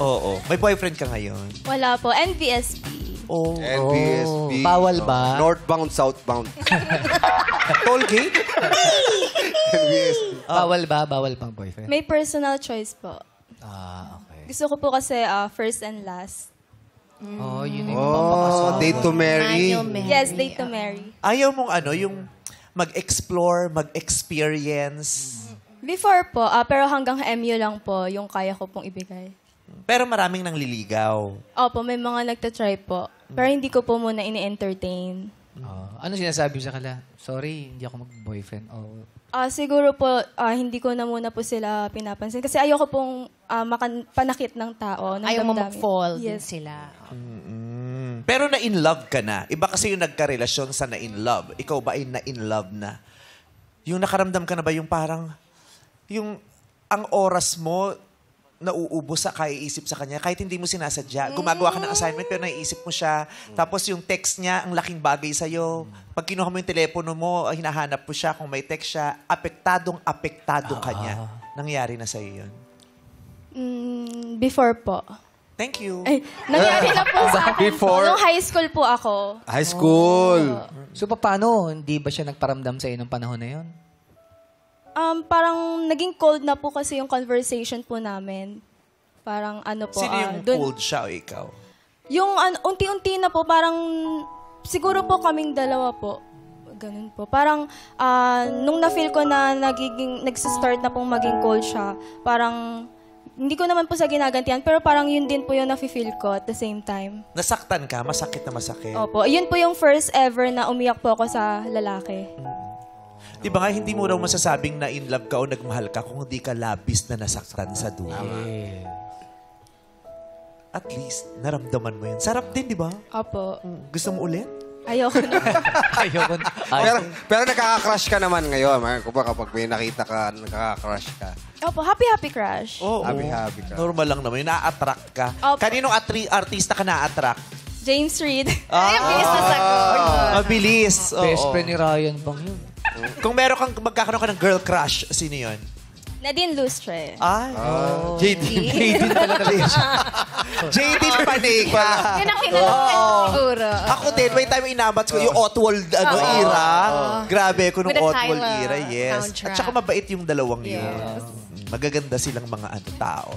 Oo. May boyfriend ka ngayon? Wala po. NVSP. Oh. NBSB. Bawal ba? Northbound, southbound. Toll gate? NBSB. Bawal ba? Bawal bang boyfriend? May personal choice po. Okay. Gusto ko po kasi first and last. Oh, yun yung Oh, date to marry. Yes, date to marry. Ayaw mong yung mag-explore, mag-experience. Before po, pero hanggang MU lang po yung kaya ko pong ibigay. Pero maraming nang-liligaw. Opo, may mga nagtatry po. Pero hindi ko po muna ini-entertain. Ano sinasabi sa kanila? Sorry, hindi ako mag-boyfriend. Oh. Siguro po, hindi ko na muna po sila pinapansin. Kasi ayoko pong panakit ng tao. Ng Ayaw mo damdamin. mag-fall din Yes. sila. Pero na-in love ka na. Iba kasi yung nagka-relasyon sa na-in love. Ikaw ba ay na-in love na? Yung nakaramdam ka na ba yung parang, yung ang oras mo, nauubos sa kaiisip sa kanya, kahit hindi mo sinasadya. Gumagawa ka ng assignment pero naiisip mo siya. Tapos yung text niya, ang laking bagay sa'yo. Pag kinuha mo yung telepono mo, hinahanap mo siya. Kung may text siya, apektado ka niya. Nangyari na sa'yo yun. Before po. Thank you. Ay, nangyari na po sa akin Before? po. Nung high school po ako. High school. So, paano? Hindi ba siya nagparamdam sa ng panahon na yun? Parang naging cold na po kasi yung conversation po namin. Parang ano po. Sino yung cold siya o ikaw? Yung unti-unti na po, parang siguro po kaming dalawa po. Ganun po. Parang nung na-feel ko na nagsistart na pong maging cold siya, parang hindi ko naman po sa ginagantihan, pero parang yun din po yung nafe-feel ko at the same time. Nasaktan ka? Masakit na masakit? Opo. Yun po yung first ever na umiyak po ako sa lalaki. Di ba nga, hindi mo raw masasabing na in love ka o nagmahal ka kung hindi ka labis na nasaktan sa dulo. At least, naramdaman mo yun. Sarap din, di ba? Opo. Gusto mo ulit? Ayoko na. Ayoko. Pero nakaka-crush ka naman ngayon. Kapag may nakita ka, nakaka-crush ka. Opo, happy crush. Oo. Happy ka. Normal lang naman. Yung na-attract ka. Opo. Kaninong artista ka na-attract? James Reid. Ay, ang bilis na sagot. Mabilis. Oo. Best friend ni Ryan bang yun? Kung meron kang magkakaroon ka ng girl crush, sino yun? Nadine Lustre. Ay. JD. JD Panega. Yun ang kinalaman siguro. Ako din, may time inabats ko yung Otwald era. Grabe ko nung With the Otwald Tyler era, yes. soundtrack. At saka mabait yung dalawang yun. Magaganda silang mga tao.